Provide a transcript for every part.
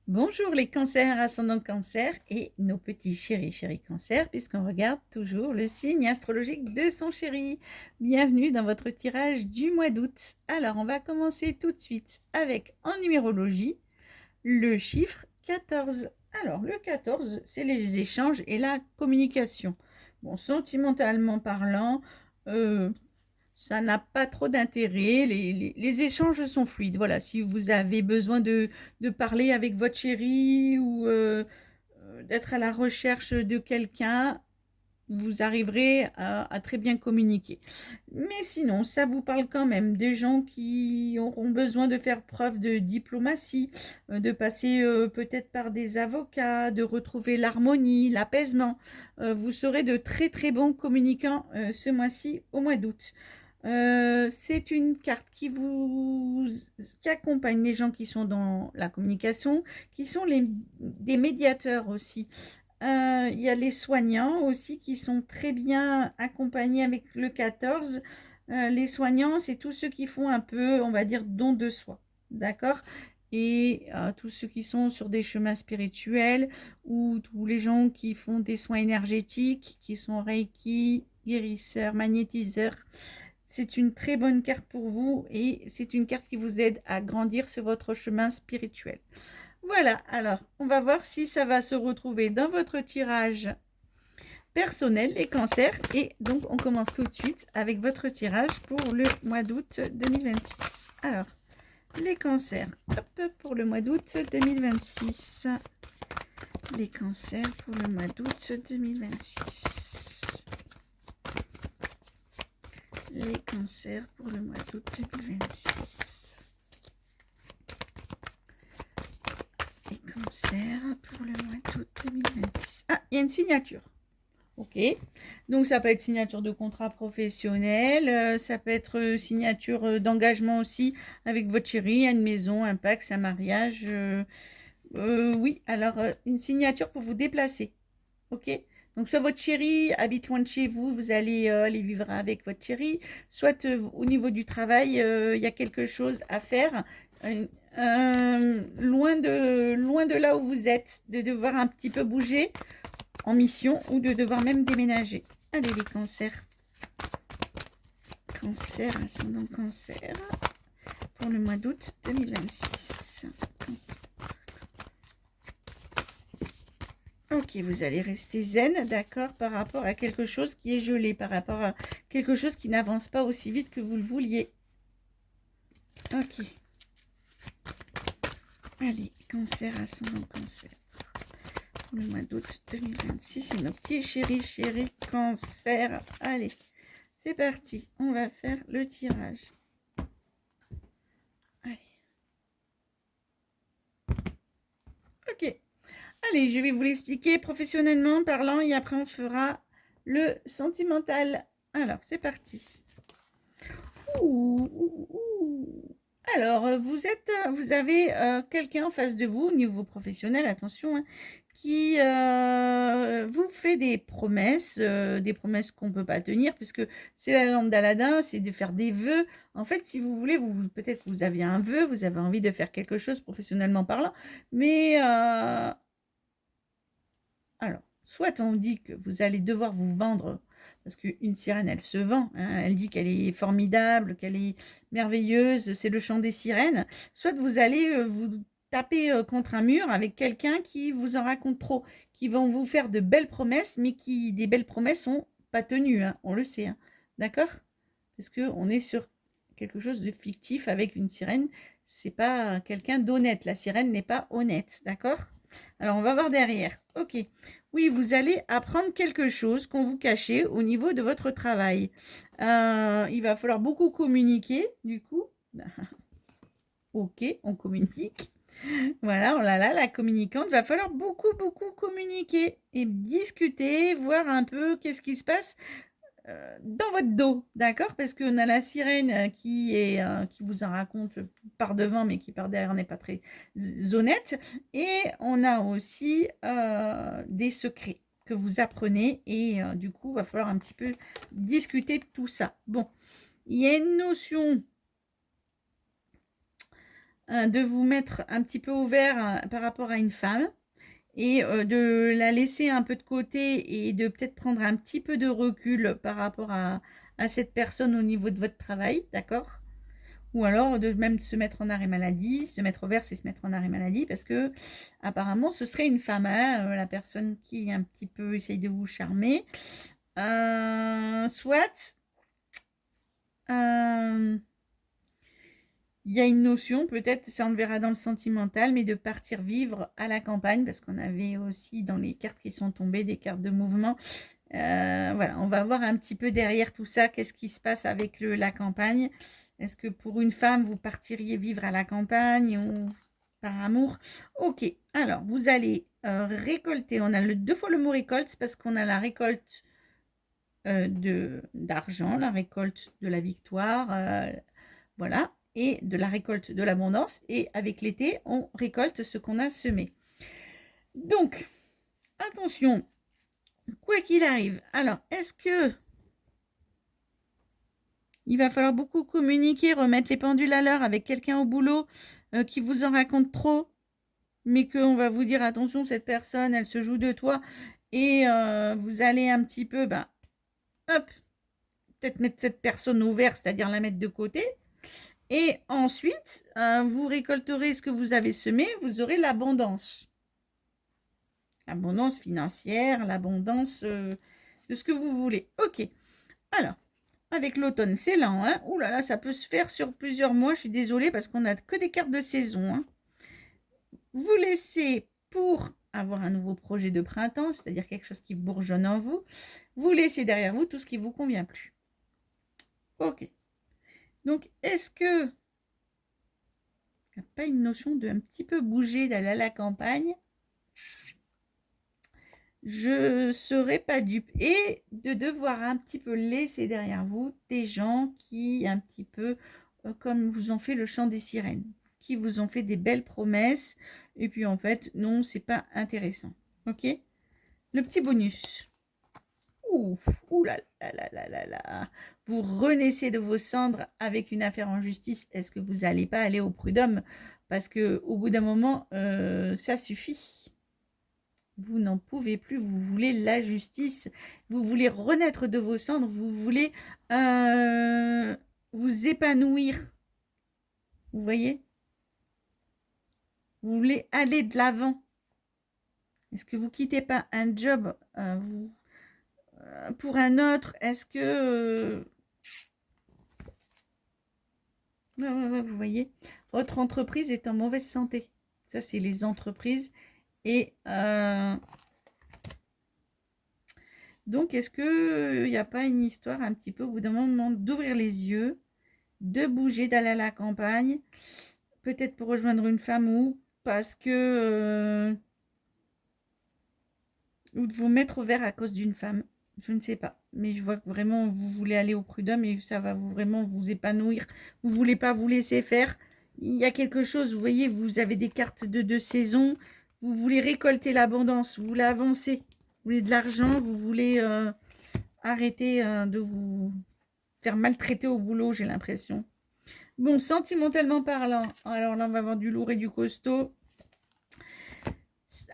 Bonjour les cancers, ascendant cancer et nos petits chéris cancer, puisqu'on regarde toujours le signe astrologique de son chéri. Bienvenue dans votre tirage du mois d'août. Alors, on va commencer tout de suite avec, en numérologie, le chiffre 14. Alors, le 14, c'est les échanges et la communication. Bon, sentimentalement parlant, euh, ça n'a pas trop d'intérêt. Les échanges sont fluides. Voilà, si vous avez besoin de parler avec votre chéri ou d'être à la recherche de quelqu'un, vous arriverez à très bien communiquer. Mais sinon, ça vous parle quand même des gens qui auront besoin de faire preuve de diplomatie, de passer peut-être par des avocats, de retrouver l'harmonie, l'apaisement. Vous serez de très très bons communicants ce mois-ci, au mois d'août. C'est une carte qui accompagne les gens qui sont dans la communication, qui sont des médiateurs aussi. Il y a les soignants aussi qui sont très bien accompagnés avec le 14. Les soignants, c'est tous ceux qui font un peu, on va dire, don de soi. D'accord? Et tous ceux qui sont sur des chemins spirituels ou tous les gens qui font des soins énergétiques, qui sont Reiki, guérisseurs, magnétiseurs. C'est une très bonne carte pour vous et c'est une carte qui vous aide à grandir sur votre chemin spirituel. Voilà, alors on va voir si ça va se retrouver dans votre tirage personnel, les cancers. Et donc on commence tout de suite avec votre tirage pour le mois d'août 2026. Alors, les cancers, hop, pour le mois d'août 2026. Les cancers pour le mois d'août 2026. Les cancers pour le mois d'août 2026. Les cancers pour le mois d'août 2026. Ah, il y a une signature. Ok, donc ça peut être signature de contrat professionnel, ça peut être signature d'engagement aussi avec votre chéri, une maison, un Pacs, un mariage. Oui, alors une signature pour vous déplacer. Ok, donc soit votre chéri habite loin de chez vous, vous allez aller vivre avec votre chéri, soit au niveau du travail, il y a quelque chose à faire. Loin de là où vous êtes, de devoir un petit peu bouger en mission ou de devoir même déménager. Allez les cancers. Cancer, ascendant cancer pour le mois d'août 2026. Ok, vous allez rester zen, d'accord, par rapport à quelque chose qui est gelé, par rapport à quelque chose qui n'avance pas aussi vite que vous le vouliez. Ok. Allez, cancer, ascendant cancer. Pour le mois d'août 2026, c'est nos petits chéris cancer. Allez, c'est parti, on va faire le tirage. Allez. Ok. Allez, je vais vous l'expliquer professionnellement parlant et après on fera le sentimental. Alors, c'est parti. Ouh, ouh, ouh. Alors, vous avez quelqu'un en face de vous, au niveau professionnel, attention, hein, qui vous fait des promesses qu'on ne peut pas tenir, puisque c'est la lampe d'Aladin, c'est de faire des vœux. En fait, si vous voulez, peut-être que vous avez un vœu, vous avez envie de faire quelque chose professionnellement parlant, mais alors, soit on dit que vous allez devoir vous vendre, parce qu'une sirène, elle se vend, hein, elle dit qu'elle est formidable, qu'elle est merveilleuse, c'est le chant des sirènes, soit vous allez vous taper contre un mur avec quelqu'un qui vous en raconte trop, qui vont vous faire de belles promesses, mais qui, des belles promesses sont pas tenues, hein, on le sait, hein, d'accord? Parce qu'on est sur quelque chose de fictif avec une sirène, c'est pas quelqu'un d'honnête, la sirène n'est pas honnête, d'accord? Alors, on va voir derrière. Ok. Oui, vous allez apprendre quelque chose qu'on vous cachait au niveau de votre travail. Il va falloir beaucoup communiquer, du coup. Ok, on communique. Voilà, oh là là, la communicante. Va falloir beaucoup communiquer et discuter, voir un peu qu'est-ce qui se passe dans votre dos, d'accord? Parce qu'on a la sirène qui vous en raconte par devant, mais qui par derrière n'est pas très honnête. Et on a aussi des secrets que vous apprenez. Et du coup, il va falloir un petit peu discuter de tout ça. Bon, il y a une notion de vous mettre un petit peu au vert par rapport à une femme et de la laisser un peu de côté et de peut-être prendre un petit peu de recul par rapport à cette personne au niveau de votre travail, d'accord? Ou alors de même se mettre en arrêt maladie. Se mettre au vert, c'est se mettre en arrêt maladie parce que apparemment ce serait une femme, hein, la personne qui un petit peu essaye de vous charmer. Soit il y a une notion, peut-être, ça on le verra dans le sentimental, mais de partir vivre à la campagne, parce qu'on avait aussi dans les cartes qui sont tombées des cartes de mouvement. Voilà, on va voir un petit peu derrière tout ça, qu'est-ce qui se passe avec la campagne. Est-ce que pour une femme, vous partiriez vivre à la campagne ou par amour? Ok, alors vous allez récolter, on a deux fois le mot récolte, c'est parce qu'on a la récolte d'argent, la récolte de la victoire, voilà, et de la récolte de l'abondance. Et avec l'été, on récolte ce qu'on a semé. Donc, attention, quoi qu'il arrive. Alors, est-ce que il va falloir beaucoup communiquer, remettre les pendules à l'heure avec quelqu'un au boulot qui vous en raconte trop, mais qu'on va vous dire attention, cette personne, elle se joue de toi, et vous allez un petit peu, hop, peut-être mettre cette personne au vert, c'est-à-dire la mettre de côté. Et ensuite, vous récolterez ce que vous avez semé, vous aurez l'abondance. L'abondance financière, l'abondance de ce que vous voulez. Ok. Alors, avec l'automne, c'est lent. Hein. Ouh là là, ça peut se faire sur plusieurs mois. Je suis désolée parce qu'on n'a que des cartes de saison. Hein. Vous laissez pour avoir un nouveau projet de printemps, c'est-à-dire quelque chose qui bourgeonne en vous. Vous laissez derrière vous tout ce qui ne vous convient plus. Ok. Donc, est-ce que il n'y a pas une notion de un petit peu bouger, d'aller à la campagne? Je ne serais pas dupe. Et de devoir un petit peu laisser derrière vous des gens qui, un petit peu, comme vous ont fait le chant des sirènes, qui vous ont fait des belles promesses. Et puis en fait, non, c'est pas intéressant. Ok? Le petit bonus. Ouh, ouh là là là là là là. Vous renaissez de vos cendres avec une affaire en justice. Est-ce que vous n'allez pas aller au prud'homme? Parce que au bout d'un moment, ça suffit. Vous n'en pouvez plus, vous voulez la justice, vous voulez renaître de vos cendres, vous voulez vous épanouir. Vous voyez? Vous voulez aller de l'avant. Est-ce que vous quittez pas un job pour un autre? Est-ce que... vous voyez? Votre entreprise est en mauvaise santé. Ça, c'est les entreprises. Et... donc, est-ce qu'il n'y a pas une histoire un petit peu au bout d'un moment d'ouvrir les yeux, de bouger, d'aller à la campagne, peut-être pour rejoindre une femme ou parce que ou de vous mettre au vert à cause d'une femme, je ne sais pas, mais je vois que vraiment vous voulez aller au prud'homme et ça va vraiment vous épanouir, vous voulez pas vous laisser faire, il y a quelque chose, vous voyez, vous avez des cartes de saison, vous voulez récolter l'abondance, vous voulez avancer, vous voulez de l'argent, vous voulez arrêter de vous faire maltraiter au boulot, j'ai l'impression. Bon, sentimentalement parlant, alors là, on va avoir du lourd et du costaud.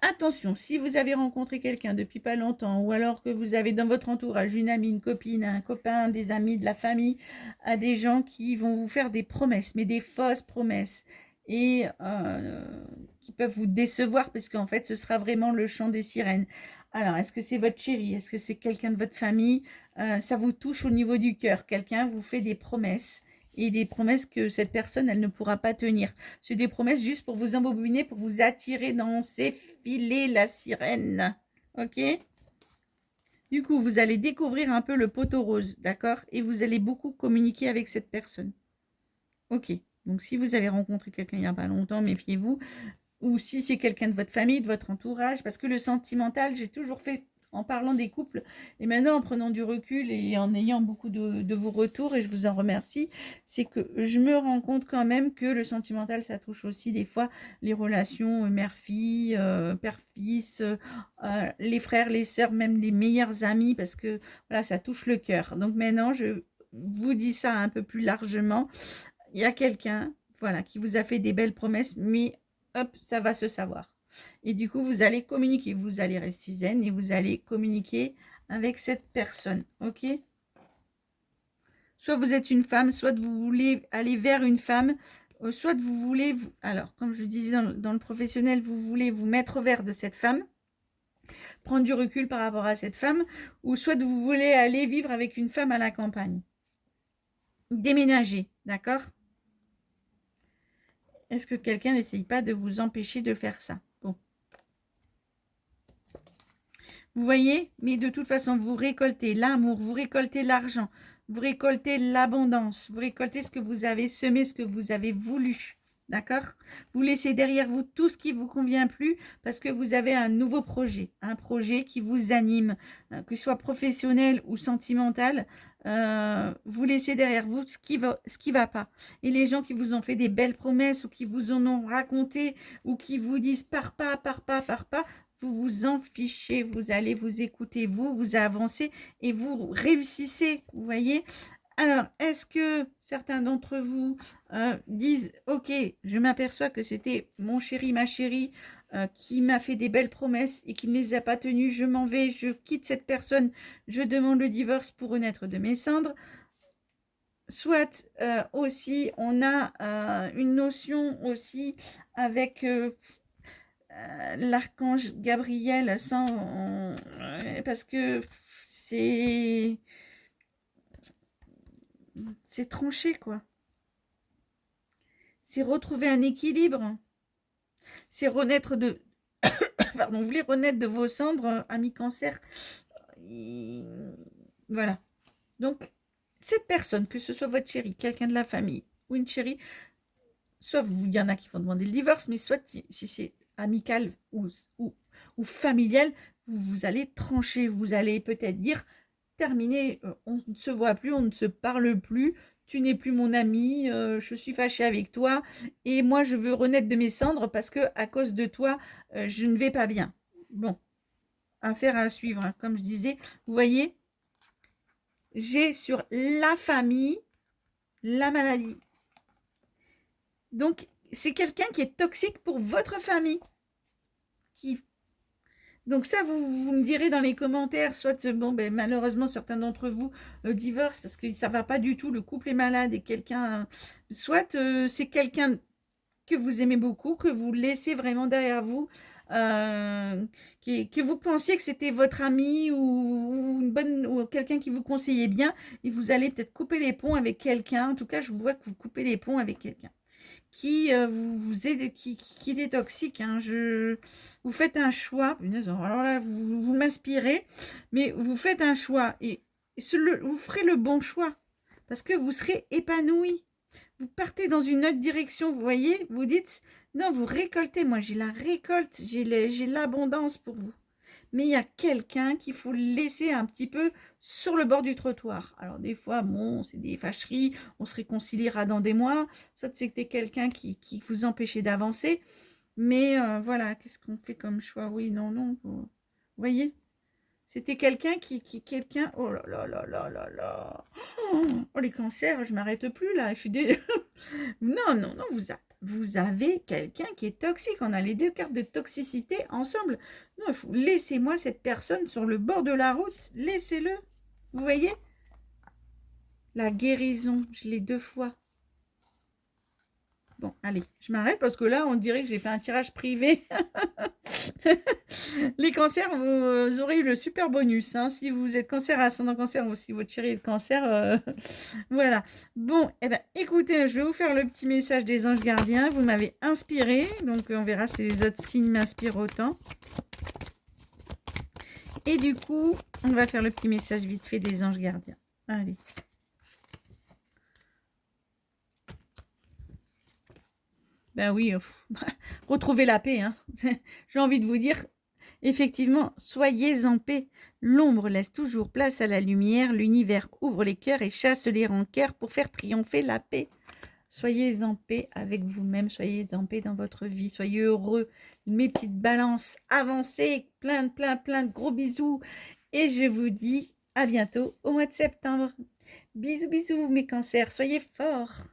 Attention, si vous avez rencontré quelqu'un depuis pas longtemps, ou alors que vous avez dans votre entourage une amie, une copine, un copain, des amis, de la famille, à des gens qui vont vous faire des promesses, mais des fausses promesses, et qui peuvent vous décevoir, parce qu'en fait, ce sera vraiment le chant des sirènes. Alors, est-ce que c'est votre chéri? Est-ce que c'est quelqu'un de votre famille? Ça vous touche au niveau du cœur. Quelqu'un vous fait des promesses et des promesses que cette personne, elle ne pourra pas tenir. C'est des promesses juste pour vous embobiner, pour vous attirer dans ses filets, la sirène. Ok? Du coup, vous allez découvrir un peu le poteau rose, d'accord? Et vous allez beaucoup communiquer avec cette personne. Ok. Donc, si vous avez rencontré quelqu'un il n'y a pas longtemps, méfiez-vous. Ou si c'est quelqu'un de votre famille, de votre entourage, parce que le sentimental, j'ai toujours fait en parlant des couples, et maintenant en prenant du recul et en ayant beaucoup de vos retours, et je vous en remercie, c'est que je me rends compte quand même que le sentimental, ça touche aussi des fois les relations mère-fille, père-fils, les frères, les sœurs, même les meilleurs amis, parce que voilà, ça touche le cœur. Donc maintenant, je vous dis ça un peu plus largement. Il y a quelqu'un, voilà, qui vous a fait des belles promesses, mais hop, ça va se savoir. Et du coup, vous allez communiquer, vous allez rester zen et vous allez communiquer avec cette personne, ok? Soit vous êtes une femme, soit vous voulez aller vers une femme, soit vous voulez, alors comme je disais dans le professionnel, vous voulez vous mettre au vert de cette femme, prendre du recul par rapport à cette femme, ou soit vous voulez aller vivre avec une femme à la campagne. Déménager, d'accord? Est-ce que quelqu'un n'essaye pas de vous empêcher de faire ça? Bon. Vous voyez? Mais de toute façon, vous récoltez l'amour, vous récoltez l'argent, vous récoltez l'abondance, vous récoltez ce que vous avez semé, ce que vous avez voulu. D'accord? Vous laissez derrière vous tout ce qui ne vous convient plus parce que vous avez un nouveau projet, un projet qui vous anime, que ce soit professionnel ou sentimental. Vous laissez derrière vous ce qui va pas. Et les gens qui vous ont fait des belles promesses ou qui vous en ont raconté ou qui vous disent pars pas, pars pas, pars pas, vous vous en fichez, vous allez vous écouter, vous avancez et vous réussissez, vous voyez? Alors, est-ce que certains d'entre vous disent, ok, je m'aperçois que c'était mon chéri, ma chérie qui m'a fait des belles promesses et qui ne les a pas tenues, je m'en vais, je quitte cette personne, je demande le divorce pour renaître de mes cendres. Soit aussi, on a une notion aussi avec l'archange Gabriel parce que c'est tranché, quoi. C'est retrouver un équilibre. C'est renaître de... Pardon, vous voulez renaître de vos cendres, ami cancer. Voilà. Donc, cette personne, que ce soit votre chéri, quelqu'un de la famille ou une chérie, soit il y en a qui vont demander le divorce, mais soit si c'est amical ou familial, vous allez trancher, vous allez peut-être dire terminé, on ne se voit plus, on ne se parle plus, tu n'es plus mon ami, je suis fâchée avec toi et moi je veux renaître de mes cendres parce que à cause de toi, je ne vais pas bien. Bon, affaire à suivre, hein. Comme je disais, vous voyez, j'ai sur la famille, la maladie. Donc, c'est quelqu'un qui est toxique pour votre famille. Donc ça, vous me direz dans les commentaires, soit bon, ben, malheureusement, certains d'entre vous divorcent parce que ça ne va pas du tout, le couple est malade et quelqu'un, soit c'est quelqu'un que vous aimez beaucoup, que vous laissez vraiment derrière vous, que vous pensiez que c'était votre ami ou une bonne ou quelqu'un qui vous conseillait bien, et vous allez peut-être couper les ponts avec quelqu'un. En tout cas, je vous vois que vous coupez les ponts avec quelqu'un qui vous aide, qui est toxique. Hein. Vous faites un choix. Alors là, vous m'inspirez, mais vous faites un choix et vous ferez le bon choix parce que vous serez épanoui. Vous partez dans une autre direction, vous voyez, vous dites, non, vous récoltez, moi j'ai la récolte, j'ai l'abondance pour vous. Mais il y a quelqu'un qu'il faut laisser un petit peu sur le bord du trottoir. Alors des fois, bon, c'est des fâcheries, on se réconciliera dans des mois, soit c'était quelqu'un qui vous empêchait d'avancer, mais voilà, qu'est-ce qu'on fait comme choix? Oui, non, non, vous voyez? C'était quelqu'un quelqu'un, oh là là là là là là, oh les cancers, je m'arrête plus là, je suis non, non, non, vous avez quelqu'un qui est toxique. On a les deux cartes de toxicité ensemble. Non, laissez-moi cette personne sur le bord de la route. Laissez-le. Vous voyez? La guérison, je l'ai 2 fois. Bon, allez, je m'arrête parce que là, on dirait que j'ai fait un tirage privé. Les cancers, vous aurez eu le super bonus. Hein, si vous êtes cancer, ascendant cancer ou si votre chéri est de cancer, voilà. Bon, eh ben, écoutez, je vais vous faire le petit message des anges gardiens. Vous m'avez inspiré, donc on verra si les autres signes m'inspirent autant. Et du coup, on va faire le petit message vite fait des anges gardiens. Allez. Ben oui, retrouvez la paix. Hein. J'ai envie de vous dire, effectivement, soyez en paix. L'ombre laisse toujours place à la lumière. L'univers ouvre les cœurs et chasse les rancœurs pour faire triompher la paix. Soyez en paix avec vous-même. Soyez en paix dans votre vie. Soyez heureux. Mes petites balances, avancez. Plein de gros bisous. Et je vous dis à bientôt au mois de septembre. Bisous, bisous mes cancers. Soyez forts.